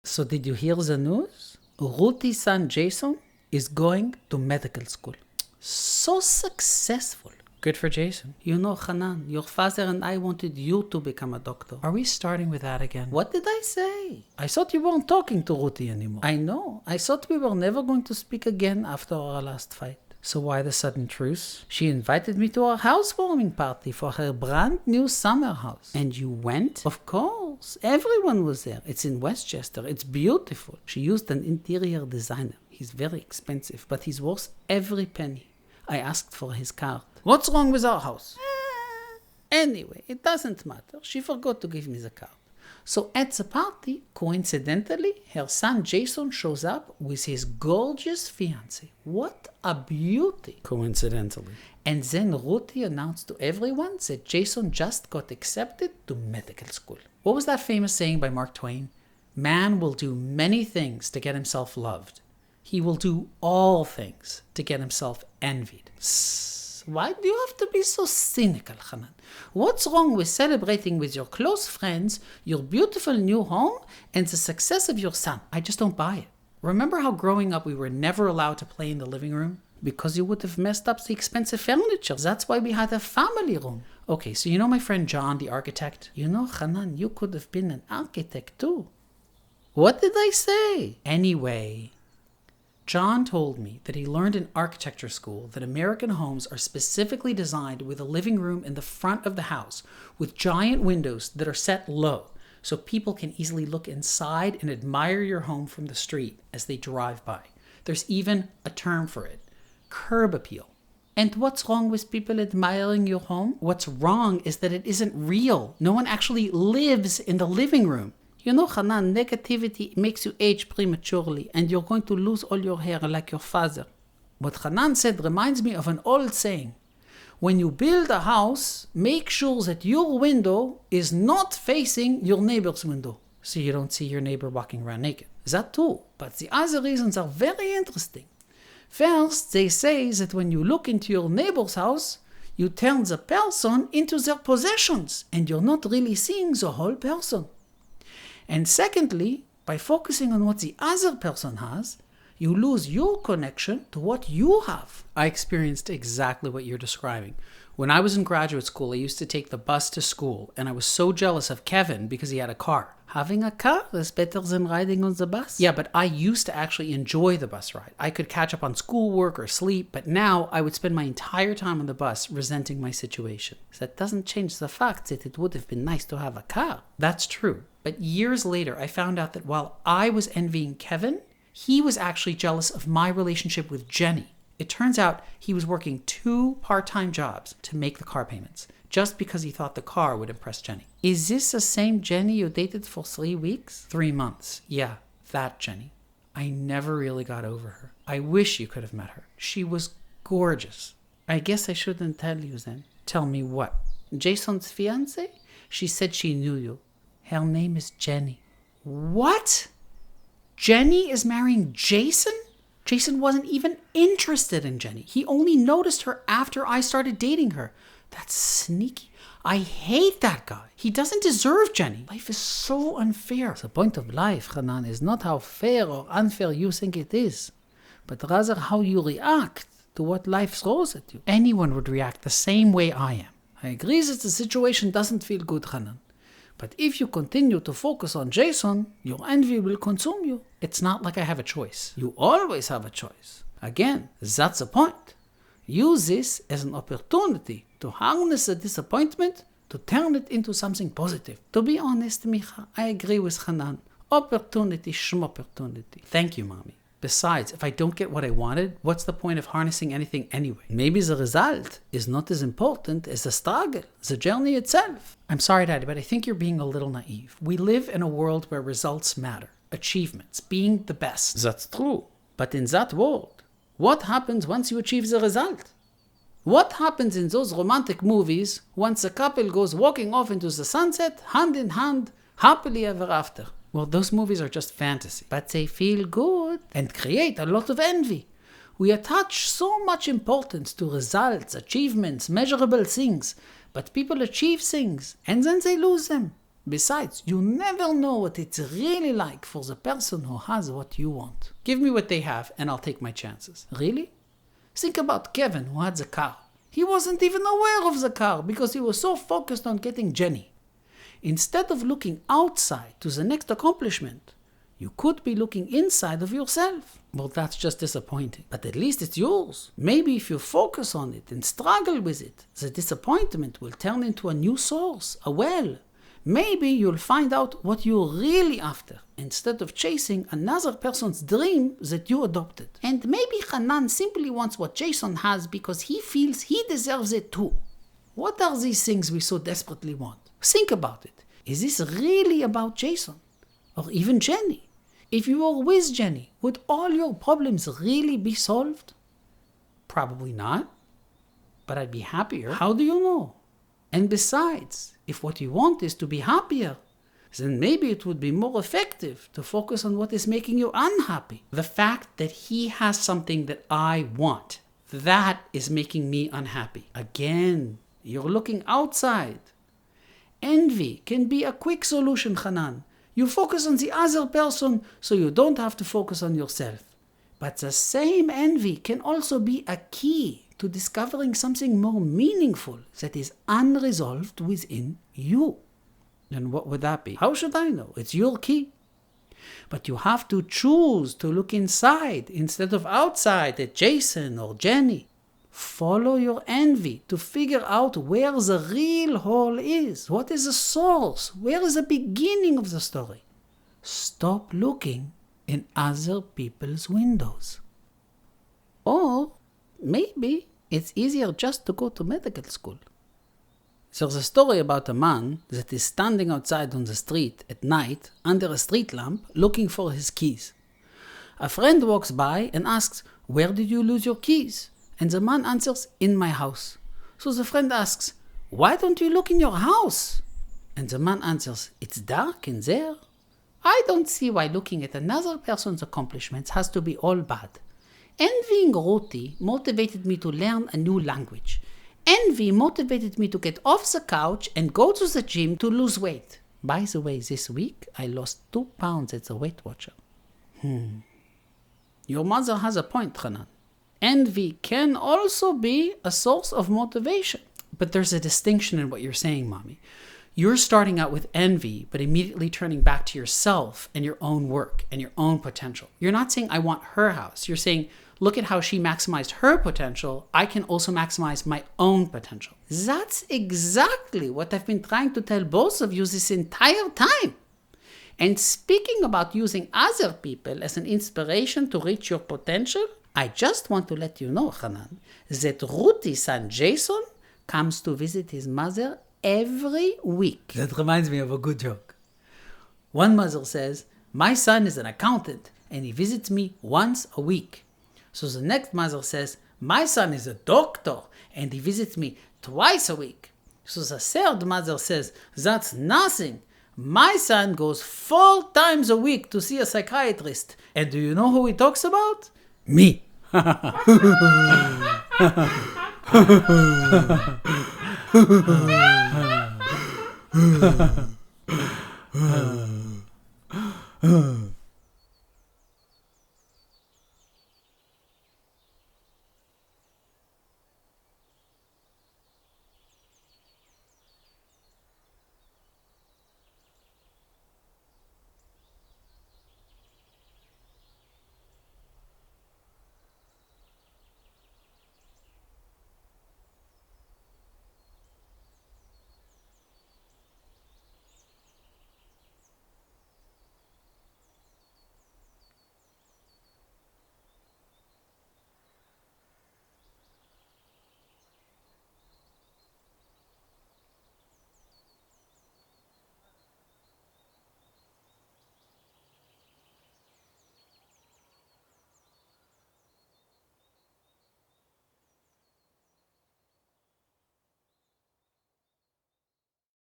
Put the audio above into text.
So did you hear the news? Ruthie's son Jason is going to medical school. So successful. Good for Jason. You know, Hanan, your father and I wanted you to become a doctor. Are we starting with that again? What did I say? I thought you weren't talking to Ruthie anymore. I know. I thought we were never going to speak again after our last fight. So why the sudden truce? She invited me to her housewarming party for her brand new summer house. And you went? Of course. Everyone was there. It's in Westchester. It's beautiful. She used an interior designer. He's very expensive, but he's worth every penny. I asked for his card. What's wrong with our house? Anyway, it doesn't matter. She forgot to give me the card. So at the party, coincidentally, her son Jason shows up with his gorgeous fiancée. What a beauty. Coincidentally. And then Ruthie announced to everyone that Jason just got accepted to medical school. What was that famous saying by Mark Twain? Man will do many things to get himself loved. He will do all things to get himself envied. Why do you have to be so cynical, Hanan? What's wrong with celebrating with your close friends your beautiful new home and the success of your son? I just don't buy it. Remember how growing up we were never allowed to play in the living room? Because you would have messed up the expensive furniture. That's why we had a family room. Okay, so you know my friend John, the architect? You know, Hanan, you could have been an architect too. What did I say? Anyway, John told me that he learned in architecture school that American homes are specifically designed with a living room in the front of the house with giant windows that are set low so people can easily look inside and admire your home from the street as they drive by. There's even a term for it, curb appeal. And what's wrong with people admiring your home? What's wrong is that it isn't real. No one actually lives in the living room. You know, Hanan, negativity makes you age prematurely and you're going to lose all your hair like your father. What Hanan said reminds me of an old saying. When you build a house, make sure that your window is not facing your neighbor's window. So you don't see your neighbor walking around naked. That too, but the other reasons are very interesting. First, they say that when you look into your neighbor's house, you turn the person into their possessions and you're not really seeing the whole person. And secondly, by focusing on what the other person has, you lose your connection to what you have. I experienced exactly what you're describing. When I was in graduate school, I used to take the bus to school, and I was so jealous of Kevin because he had a car. Having a car is better than riding on the bus. Yeah, but I used to actually enjoy the bus ride. I could catch up on schoolwork or sleep, but now I would spend my entire time on the bus resenting my situation. That doesn't change the fact that it would have been nice to have a car. That's true. But years later, I found out that while I was envying Kevin, he was actually jealous of my relationship with Jenny. It turns out he was working 2 part-time jobs to make the car payments, just because he thought the car would impress Jenny. Is this the same Jenny you dated for 3 weeks? 3 months. Yeah, that Jenny. I never really got over her. I wish you could have met her. She was gorgeous. I guess I shouldn't tell you then. Tell me what? Jason's fiancée? She said she knew you. Her name is Jenny. What? Jenny is marrying Jason? Jason wasn't even interested in Jenny. He only noticed her after I started dating her. That's sneaky. I hate that guy. He doesn't deserve Jenny. Life is so unfair. The point of life, Hanan, is not how fair or unfair you think it is, but rather how you react to what life throws at you. Anyone would react the same way I am. I agree that the situation doesn't feel good, Hanan. But if you continue to focus on Jason, your envy will consume you. It's not like I have a choice. You always have a choice. Again, that's the point. Use this as an opportunity to harness the disappointment, to turn it into something positive. To be honest, Micha, I agree with Hanan. Opportunity, schmopportunity. Thank you, Mommy. Besides, if I don't get what I wanted, what's the point of harnessing anything anyway? Maybe the result is not as important as the struggle, the journey itself. I'm sorry, Daddy, but I think you're being a little naive. We live in a world where results matter. Achievements, being the best. That's true. But in that world, what happens once you achieve the result? What happens in those romantic movies once a couple goes walking off into the sunset, hand in hand, happily ever after? Well, those movies are just fantasy. But they feel good and create a lot of envy. We attach so much importance to results, achievements, measurable things. But people achieve things and then they lose them. Besides, you never know what it's really like for the person who has what you want. Give me what they have and I'll take my chances. Really? Think about Kevin who had the car. He wasn't even aware of the car because he was so focused on getting Jenny. Instead of looking outside to the next accomplishment, you could be looking inside of yourself. Well, that's just disappointing. But at least it's yours. Maybe if you focus on it and struggle with it, the disappointment will turn into a new source, a well. Maybe you'll find out what you're really after, instead of chasing another person's dream that you adopted. And maybe Hanan simply wants what Jason has because he feels he deserves it too. What are these things we so desperately want? Think about it. Is this really about Jason? Or even Jenny? If you were with Jenny, would all your problems really be solved? Probably not. But I'd be happier. How do you know? And besides, if what you want is to be happier, then maybe it would be more effective to focus on what is making you unhappy. The fact that he has something that I want, that is making me unhappy. Again, you're looking outside. Envy can be a quick solution, Hanan. You focus on the other person so you don't have to focus on yourself. But the same envy can also be a key to discovering something more meaningful that is unresolved within you. And what would that be? How should I know? It's your key. But you have to choose to look inside instead of outside at Jason or Jenny. Follow your envy to figure out where the real hole is. What is the source? Where is the beginning of the story? Stop looking in other people's windows. Or maybe it's easier just to go to medical school. There's a story about a man that is standing outside on the street at night under a street lamp looking for his keys. A friend walks by and asks, "Where did you lose your keys?" And the man answers, "In my house." So the friend asks, "Why don't you look in your house?" And the man answers, "It's dark in there." I don't see why looking at another person's accomplishments has to be all bad. Envying Ruti motivated me to learn a new language. Envy motivated me to get off the couch and go to the gym to lose weight. By the way, this week I lost 2 pounds at the Weight Watcher. Your mother has a point, Hanan. Envy can also be a source of motivation. But there's a distinction in what you're saying, Mommy. You're starting out with envy, but immediately turning back to yourself and your own work and your own potential. You're not saying, I want her house. You're saying, look at how she maximized her potential. I can also maximize my own potential. That's exactly what I've been trying to tell both of you this entire time. And speaking about using other people as an inspiration to reach your potential, I just want to let you know, Hanan, that Ruti's son Jason comes to visit his mother every week. That reminds me of a good joke. One mother says, "My son is an accountant and he visits me once a week." So the next mother says, "My son is a doctor and he visits me twice a week." So the third mother says, "That's nothing. My son goes 4 times a week to see a psychiatrist. And do you know who he talks about? Me."